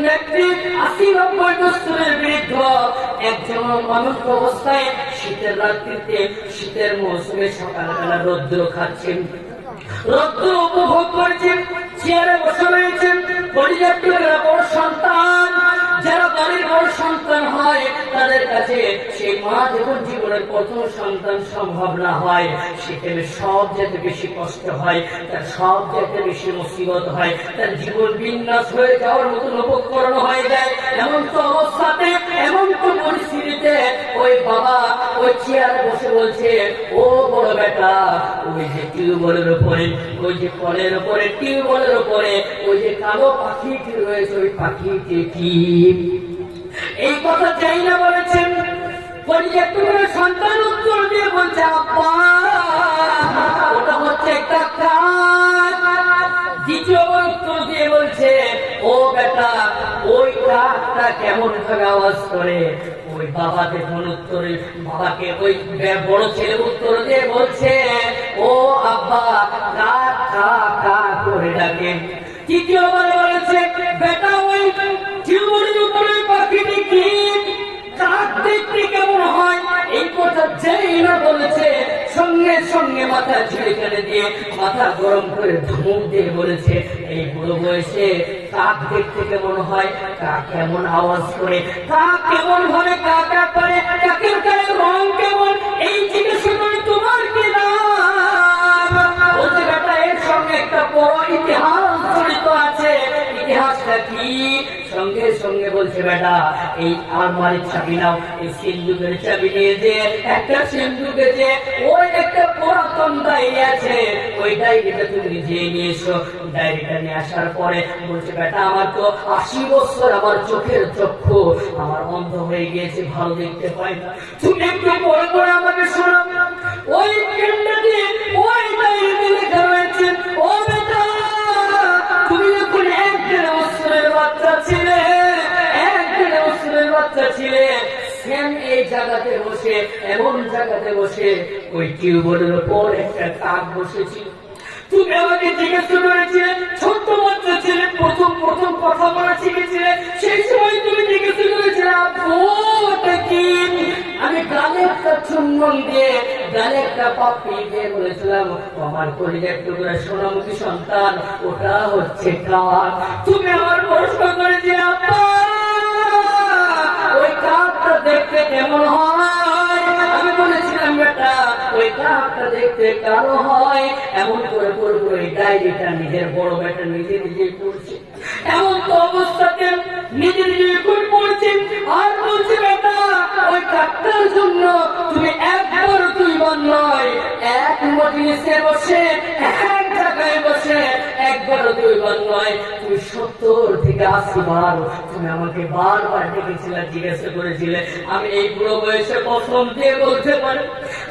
নেত্রী 80-90 বছরের বৃদ্ধ একজন মানুষ অবস্থায় শীতের রাত্রিতে শীতের মৌসুমে সকালবেলা রৌদ্র খাচ্ছেন, রৌদ্র উপভোগ করছেন, চেয়ারে বসে রয়েছেন। পরিযাত্রীরা বড় সন্তান, যারা বাড়ির বড় সন্তান হয় তাদের কাছে সেই মা যখন জীবনের প্রথম সন্তান সম্ভব না হয়, সেখানে সব যেতে বেশি কষ্ট হয়, তার সব যেতে বেশি মুসিবত হয়, তার জীবন বিন্যাস হয়ে যাওয়ার মতন উপকরণ হয়ে যায়। এমন তো অবস্থাতে, এমন তো পরিস্থিতিতে ওই বাবা ওই চেয়ারে বসে বলছে, ও বড় বেটা, ওই যে টিউবওয়েলের উপরে, ওই যে কলের উপরে, টিউবওয়েলের উপরে ওই যে কালো পাখিটি রয়েছে, ওই পাখিটি কি? এই কথা চাই না বলেছেন। পরিযাত্রীর সন্তান উত্তর দিয়ে বলছে, আব্বা ওটা হচ্ছে একটা কাক। দ্বিতীয় উত্তর দিয়ে বলছে, ও বেটা ওই কাকটা কেমন ভাবে আওয়াজ করে? ওই বাবা দেখুন উত্তরে, বাবাকে ওই বড় ছেলে উত্তর দিয়ে বলছে, ও আব্বা কাক কাক কাক করে ডাকে। তৃতীয়বার বলেছে, বেটা ওই জীবনের উপরে পাখিটি কি? কাক দেখতে কেমন হয়? এই কথা যেই না বলেছে, সঙ্গে সঙ্গে মাথা ঝেড়ে ফেলে দিয়ে মাথা গরম করে ধমক দিয়ে বলেছে, এই বুড়ো বয়সে কাক দেখতে কেমন হয়? কাক কেমন আওয়াজ করে? কাক কেমন ভাবে কাক করে? কাকের গায়ের রং কেমন? এই জিজ্ঞাসা করে তোমার কি নাম? বলছে, বেটা এর সঙ্গে একটা বড় ইতিহাস জড়িত আছে। ইতিহাসটা কি? সঙ্গে সঙ্গে বলছে, বেটা এই আলমারির চাবি নাও, এই সিন্ধুকের চাবি নিয়ে যে একটা সিন্ধুকে যে ওই একটা পুরাতন ডায়েরি আছে, ওই ডায়েরিটা তুমি নিজে নিয়ে এসো। ডায়েরিটা নিয়ে আসার পরে বলছে, বেটা আমার তো 80 বছর, আমার চোখের চক্ষু আমার অন্ধ হয়ে গিয়েছে, ভালো দেখতে পাই না, তুমি একটু পরে পরে আমাকে শোনো। ওই পেনটা দিয়ে ওই ডায়েরিতে লেখা রয়েছে, ও বেটা তুমি যখন 1-1.5 বছরের বাচ্চা ছিলে, 1-1.5 বছরের বাচ্চা ছিলে, সেম এই জায়গাতে বসে, এমন জায়গাতে বসে ওই টিউবওয়েলের উপর একটা কাক বসেছিল। তুমি আমাকে জিজ্ঞাসা করেছিলে, ছোট্ট বাচ্চা ছিলে, প্রথম প্রথম কথা বলা শিখেছিলে, সেই সময় তুমি জিজ্ঞাসা করেছিলে, আপু ওটা কি? আমি গালে একটা চুম্বন দিয়ে, গালে একটা পাপড়ি দিয়ে বলেছিলাম, আমার পরিবার টুকরা সোনামুখী সন্তান, ওটা হচ্ছে কাক। তুমি আমার প্রশ্ন করেছিলে, আপা ওই কাকটা দেখতে কেমন হয়? আমি বলেছিলাম, বেটা ওই কাকটা দেখতে কালো হয়। এমন করে পড়বো, এই ডায়েরিটা নিজের বড় বেটা নিজে নিজে পড়ছে। এমন তো অবস্থাতে নিজে নিজে পড়ছে আর বলছে, বেটা ওই কাকটার জন্য তুমি একবার 2বার নয়, এক মজলিসে বসে, এক জায়গায় বসে একবার 2বার নয়, তুমি 70 থেকে 80 বার তুমি আমাকে বারবার ডেকেছিলে, জিজ্ঞাসা করেছিলে। আমি এই বুড়ো বয়সে প্রথম দিয়ে বলতে পারি,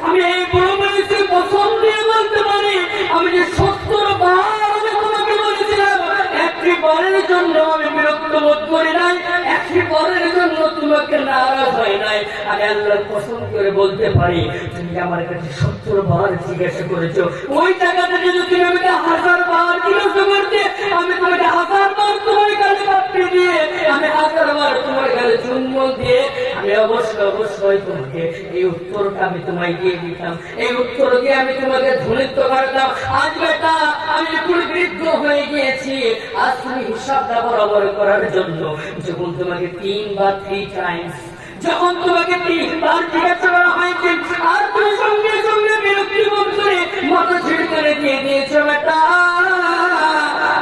আমি এই বুড়ো বয়সে প্রথম দিয়ে বলতে পারি, আমি যে 70 বার আমি তোমাকে বলেছিলাম, একটি বারের জন্য আমি বিরক্ত বোধ করি নাই, একটি বারের জন্য তোমাকে নারাজ হয় নাই। আমি আল্লাহর কসম করে বলতে পারি, তুমি আমার কাছে 70 বার জিজ্ঞাসা করেছো, ওই জায়গাটা যদি তুমি আমাকে 1000 বার জিজ্ঞাসা করতে, আমি তোমাকে 1000 বার তোমার কাছে পাঠিয়ে দিয়ে, আমি 1000 বার তোমার কাছে চুম্বন দিয়ে আমি অবশ্যই তোমাকে এই উত্তরটা আমি তোমায় দিয়ে দিতাম, এই উত্তর দিয়ে আমি তোমাকে ধনিত্ব করতাম। আজ বেটা আমি একটু বৃদ্ধ হয়ে গিয়েছি, আজ তুমি হিসাবটা বরাবর করার জন্য যখন তোমাকে 3 বা 3 টাইমস, যখন তোমাকে 3 বার জিজ্ঞাসা করা হয়েছে, আর তুমি সঙ্গে সঙ্গে বিরক্তি বোধ করে মাথা ছেড়ে করে দিয়ে দিয়েছো, বেটা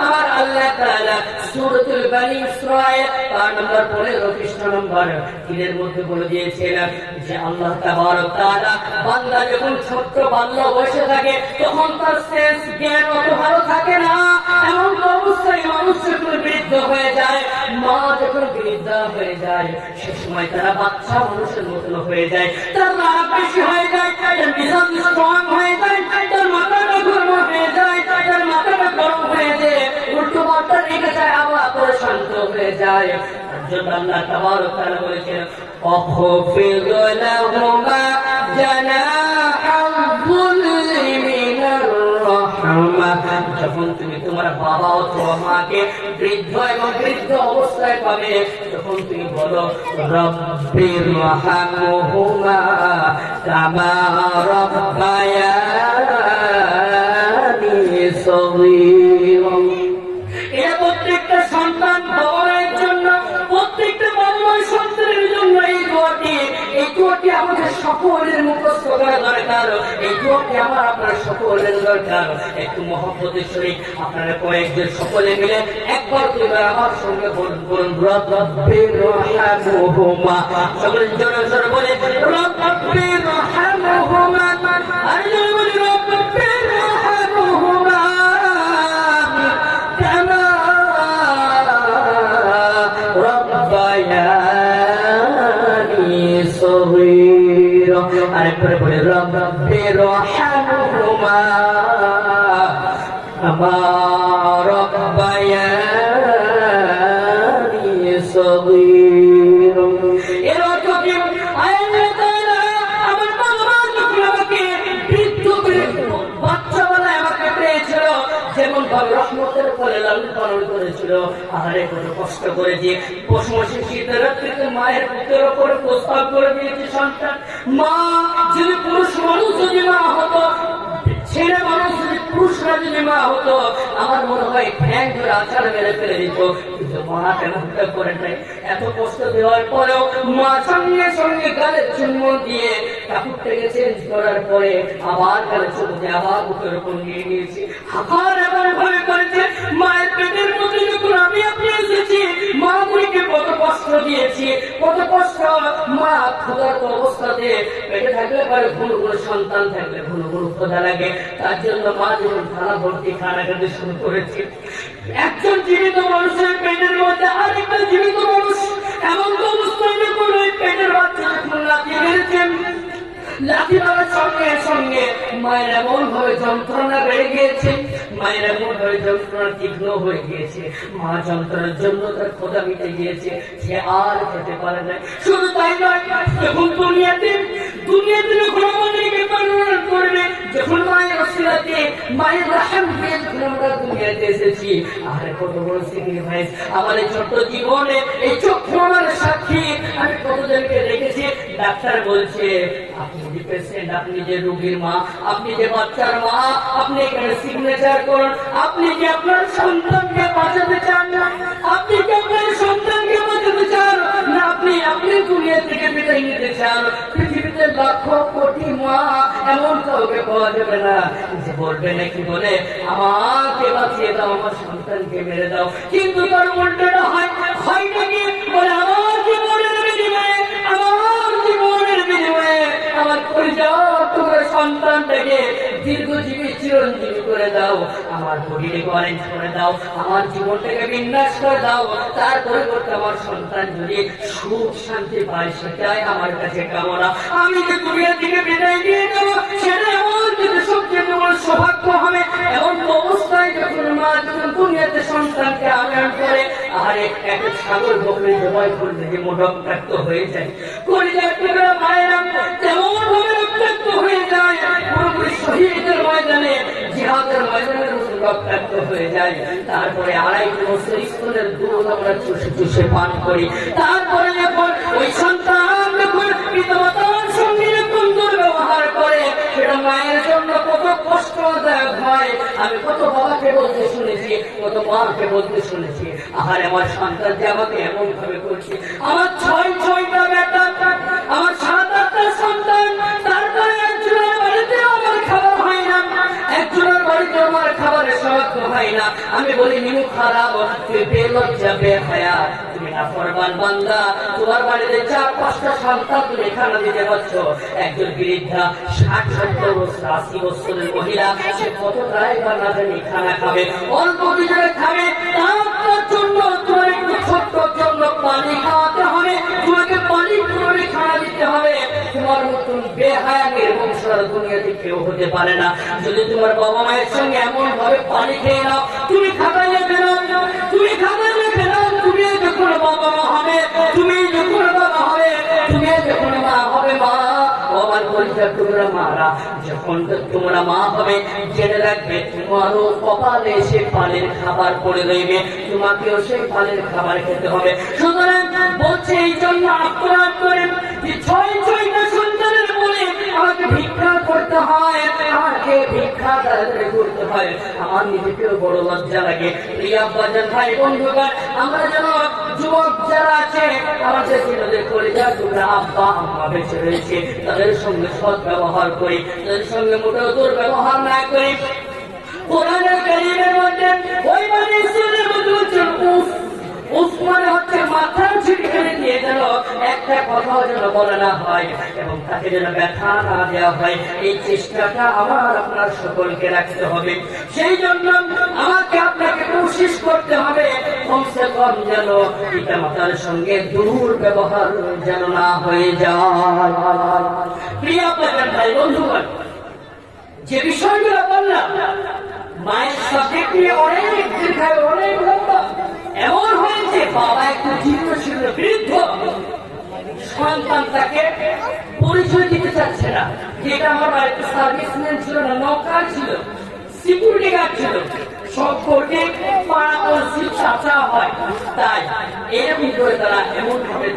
আমার আল্লাহ তাআলা সূরাতুল বনী ইসরাঈল পারা নম্বর 15 পৃষ্ঠ নম্বর 3 এর মধ্যে বলে দিয়েছিলেন যে আল্লাহ তাবারক তাআলা বান্দা যখন ছোট্ট বাল্য বয়সে থাকে তখন তার সেন্স জ্ঞান অত ভালো থাকে না। এমন অবস্থায় মানুষ যখন বৃদ্ধ হয়ে যায়, মা যখন বৃদ্ধা হয়ে যায়, সে সময় তারা বাচ্চা মানুষের মতন হয়ে যায়, তার রাগ বেশি হয়ে যায়, তার মেজাজ স্ট্রং হয়ে যায়, তার মাথাটা গরম হয়ে যায়, তার মাথাটা গরম হয়ে যায়, উল্টো মাথা রেখে যায়, আবার করে শান্ত হয়ে যায়। তার জন্য আল্লাহ তাবারক তাআলা বলেছেন, অখফিদ লাহুমা জানাহা যুল্লি মিনার রাহমা, যখন তুমি তোমার তোমার বাবা অথবা মাকে বৃদ্ধ এবং বৃদ্ধ অবস্থায় পাবে, তখন তুমি বলো রব্বিরহামহুমা কামা রাব্বায়ানি সগীরা। এটা প্রত্যেকটা সন্তান বাবার জন্য, প্রত্যেকটা বাবার সন্তানের জন্য এই দোয়াটি আমাদের সকলের মুখস্থ করা দরকার। এই দোয়াটি আমার আপনার সকলের দরকার। একটু মহব্বতের সহিত আপনারা কয়েকজন সকলে মিলে একবার দুইবার আমার সঙ্গে বলুন রব্বিরহামহুমা। সকলে জোরে জোরে বলে রব্বিরহামহুমা। আর জোরে বলে রব্বিরহামহুমা কামা রাব্বায়ানি সগীরা। আরেকবার বলে রব্বিরহামহুমা কামা রাব্বায়ানি সগীরা। এর অর্থ কি? আমার বাবা যখন আমাকে বৃদ্ধ বাচ্চাবেলায় আমাকে পেয়েছিল, যেমন ভাবে রহমতের ফলে লালন পালন করেছিল, আহারে কত কষ্ট করেছি। পশুমাসে শীতের রাত্রিতে মায়ের বুকের ওপরে প্রস্তাব করে দিয়েছে সন্তান। মা যদি পুরুষ মানুষ যদি মা হতো, ছেলে মানুষ যদি পুরুষরা যদি মা হতো, আমার মনে হয় ঠ্যাং ধরে আচার মেরে ফেলে দিত। কিন্তু মা তেমনটা করে নাই। এত কষ্ট দেওয়ার পরেও মা সঙ্গে সঙ্গে গালের চুম্বন দিয়ে কাপড়টাকে চেঞ্জ করার পরে আবার গালের চুম্বন দিয়ে আবার বুকের উপর নিয়ে নিয়েছি। আবার এমন ভাবে করেছে মায়ের পেটের মধ্যে যখন আমি আপনি এসেছি, মা গুলিকে কত কষ্ট দিয়েছি, কত কষ্ট। মা ক্ষুধার্ত অবস্থাতে পেটে থাকলে পরে ঘুর ঘুর সন্তান থাকলে ঘুর ঘুর ক্ষুধা লাগে। তার জন্য মা যখন খানা ভর্তি খানা খেতে শুরু করেছে, একজন জীবিত মানুষের পেটের মধ্যে আরেকটা জীবিত মানুষ এমন তো অবস্থায় যখন ওই পেটের বাচ্চা যখন লাথি মেরেছেন, লাথি মারার সঙ্গে সঙ্গে মায়ের এমন ভাবে যন্ত্রণা বেড়ে গিয়েছে, মায়ের এমন ভাবে যন্ত্রণা তীক্ষ্ণ হয়ে গিয়েছে, মা যন্ত্রণার জন্য তার ক্ষুধা মিটে গিয়েছে, সে আর খেতে পারে না। শুধু তাই নয়, যখন দুনিয়াতে যখন আমাদেরকে পালন করবে, যখন মায়ের অসিলাতে মায়ের রাহাম পেয়ে যখন আমরা দুনিয়াতে এসেছি, আরে কত বড় স্যাক্রিফাইস আমাদের ছোট্ট জীবনে। এই চক্ষু আমার সাক্ষী, আমি কতজনকে দেখেছি। ডাক্তার বলছে আপনি যে পেশেন্ট, আপনি যে রোগীর মা, আপনি যে বাচ্চার মা, আপনি এখানে সিগনেচার করুন। আপনি কি আপনার সন্তানকে বাঁচাতে চান না? আপনি কি আপনার সন্তানকে বাঁচাতে চান না? আপনি দুনিয়া থেকে বিদায় নিতে চান? পৃথিবীতে লক্ষ কোটি মা এমন কাউকে পাওয়া যাবে না যে বলবে নাকি বলে আমাকে বাঁচিয়ে দাও, আমার সন্তানকে মেরে দাও। কিন্তু তার উল্টোটা হয় নাকি বলে আমার জীবনের বিনিময়ে, আমার জীবনের বিনিময়ে আমার পরিচয় সন্তানটাকে দীর্ঘজীবী চিরঞ্জীবী করে দাও, আমার বডিকে অরেঞ্জ করে দাও, আমার জীবনটাকে বিন্যাস করে দাও। তার পরিবর্তে আমার সন্তান যদি সুখ শান্তি পায়, সেটাই আমার কাছে কামনা। আমি যে দুনিয়া থেকে বিদায় নিয়ে যাবো, সেটা আমার যদি সবচেয়ে বড় সৌভাগ্য হবে। এমন অবস্থায় যখন মা যখন দুনিয়াতে সন্তানকে আনয়ন করে, আর একটা ছাগল বকরি জবাই করলে যে রক্তাক্ত হয়ে যায়, কলিজার টুকরা মায়েরা তেমন ভাবে রক্তাক্ত হয়ে যায়, পুরোপুরি শহীদের ময়দানে, জিহাদের ময়দানের মতো রক্তাক্ত হয়ে যায়। তারপরে 2.5 বছর স্তনের দুধ আমরা চুষে চুষে পান করি। তারপরে যখন ওই সন্তান যখন পিতামাতার সঙ্গে যখন দুর্ব্যবহার করে, সেটা মায়ের জন্য কত কষ্টদায়ক হয়। আমি কত বাবাকে বলতে শুনেছি, কত মাকে বলতে শুনেছি, আহার আমার সন্তান যে আমাকে এমন ভাবে করছে। আমার 6টা বেটা, আমার 7-8টা সন্তান, তারপরে একজনের বাড়িতে আমার খাবার হয় না, একজনের বাড়িতে আমার খাবারের সৌভাগ্য হয় না। আমি বলি নিমু খারাপ, তুই বেলজ্জা বেহায়া, তুমি নাফরমান বান্দা, তোমার বাড়িতে 4-5টা সন্তান তুমি খানা দিতে পারছো। একজন বৃদ্ধা 60-70 বছর 80 বছরের মহিলা, সে কতটাই বা না জানি খানা খাবে, অল্প কিছু খাবে। তার জন্য তোমার একটু ছোট্ট জন্য পানি খাওয়াতে হবে, তোমাকে পানি করে খানা দিতে হবে। তোমার মতন বেহায়া নির্বংশরা দুনিয়াতে কেউ হতে পারে না। যদি তোমার বাবা মায়ের সঙ্গে এমন ভাবে পানি খেয়ে নাও, তুমি খাবার লেখে নাও, তুমি খাবার লেখে নাও, তুমি যখন বাবা মা হবে, তুমি যখন বাবা হবে, তুমি যখন মা হবে, মা আমার পরিচয় টুকরা মারা যখন তোমরা মা হবে জেনে রাখবে তোমারও কপালে এসে পালের খাবার পড়ে রইবে, তোমাকেও সেই পালের খাবার খেতে হবে। সুতরাং বলছে এই জন্য আক্রমণ করেন যে ছয়টা সন্তানের বলে আমাকে ভিক্ষা করতে হয়, আমাকে ভিক্ষা করতে হয়, আমার নিজেকেও বড় লজ্জা লাগে। প্রিয় আব্বাজান ভাই বন্ধুগণ, আমরা যেন যুবক যারা আছে আমাদের ছেলেদের কলিজা টুকরা আব্বা আম্মা বেঁচে রয়েছে, তাদের সঙ্গে সৎ ব্যবহার করি, তাদের সঙ্গে মোটেও দুর্ব্যবহার না করি। কোরআনের কারিমের মধ্যে ওই মানে ইসরায়েলের মধ্যে হচ্ছে উফ মানে হচ্ছে মাথা ছিটকে দিয়ে যেন একটা কথাও যেন বলা না হয় এবং তাকে যেন ব্যথা না দেওয়া হয়, এই চেষ্টাটা আমার আপনার সকলকে রাখতে হবে। সেই জন্য আমাকে আপনাকে কোশিশ করতে হবে কমসে কম যেন পিতা মাতার সঙ্গে দুর্ব্যবহার যেন না হয়ে যায়। প্রিয় ভাই বন্ধুগণ, যে বিষয়গুলো বললাম মায়ের সাবজেক্ট নিয়ে অনেক দীর্ঘায় অনেক লম্বা, এমন হয়েছে বাবা একটু চিন্তাশীল বৃদ্ধ, সন্তান তাকে পরিচয় দিতে চাচ্ছে না, যেটা আমার বাড়িতে সার্ভিসম্যান ছিল না, নৌকার ছিল, সিকিউরিটি গার্ড ছিল, সম্পর্কে পাড়া পড়শি চাচা হয়, তাই এরকম করে তারা এমন ভাবে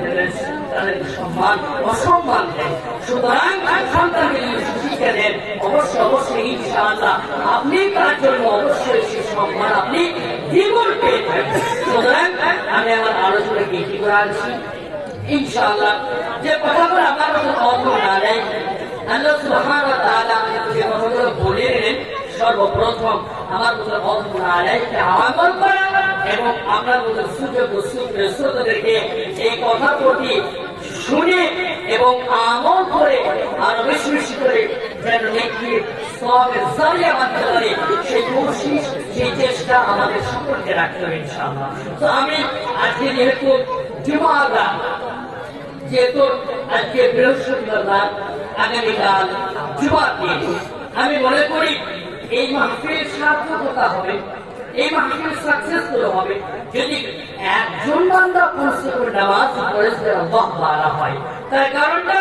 তাদের সম্মান অসম্মান দেয়। সুতরাং সন্তানকে যদি শিক্ষা দেন অবশ্যই ইনশাআল্লাহ আপনি তার জন্য অবশ্যই সে সম্মান আপনি জীবন পেয়ে থাকবেন। সুতরাং আমি আমার আলোচনাকে কি করে আনছি ইনশাআল্লাহ, যে কথাগুলো আমার মতো অর্থ না দেয় আল্লাহ সুবহানাহু ওয়া তাআলা যে কথাগুলো বলে গেলেন, সর্বপ্রথম আমার মতো অর্থ না দেয় আমল করা এবং আপনার মতো সুযোগ শ্রোতাদেরকে এই কথা প্রতি শুনে এবং আমল করে আরো বেশি বেশি করে যেন নেকি সওয়াবের জারিয়া বাঁধতে পারে, সেই কোশিশ সেই চেষ্টা আমাদের সকলকে রাখতে হবে ইনশাআল্লাহ। তো আমি আজকে যেহেতু জুমার রাত, যেহেতু আজকে বৃহস্পতিবার রাত, আগামীকাল জুমার দিন, আমি মনে করি এই মাহফিল সার্থকতা হবে, এই মাহফিল সাকসেসফুল হবে যদি একজন বান্দা কষ্ট করে নামাজ পড়ে আল্লাহ ভালো হয়। তার কারণটা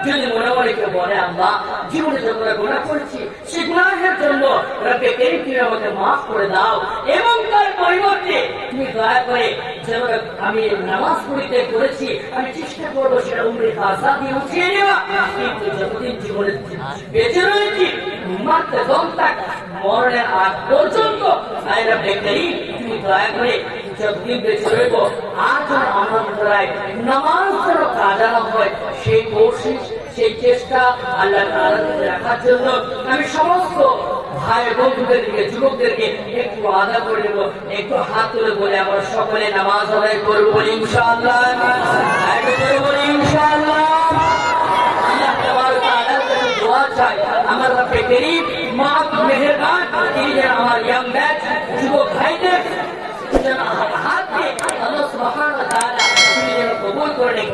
যদি মনে মনে কেউ বলে আল্লাহ জীবনে যত গুনাহ করেছি সেই গুনাহের জন্য রব্বে কারীম তুমি আমাকে মাফ করে দাও এবং তার পরিবর্তে তুমি দয়া করে যেভাবে আমি নামাজ পড়িতে করেছি আমি চেষ্টা করবো সেটা উমরে খাসা দিয়ে উঠিয়ে নেওয়া, কিন্তু যতদিন জীবনে বেঁচে রয়েছি মারতে দম থাক মরণের আগ পর্যন্ত রব্বে কারীম তুমি দয়া করে যতদিন বেঁচে রইব আর যেন আমার দ্বারায় নামাজ যেন কাজা না হয় সেই কোশিশ সেই চেষ্টা আল্লাহ তাআলা রাখার জন্য আমি সমস্ত ভাই বন্ধুদের দিকে যুবকদেরকে একটু আদা করে দেবো, একটু হাত তুলে বলে আমরা সকলে নামাজ আদায় করবো ইনশাআল্লাহ, ইনশাআল্লাহ। আল্লাহ তাআলার কাছে দোয়া চাই আমার রব্বে কারীম মাফ মেহেরবান তিনি যেন আমার ইয়াং ব্যাচ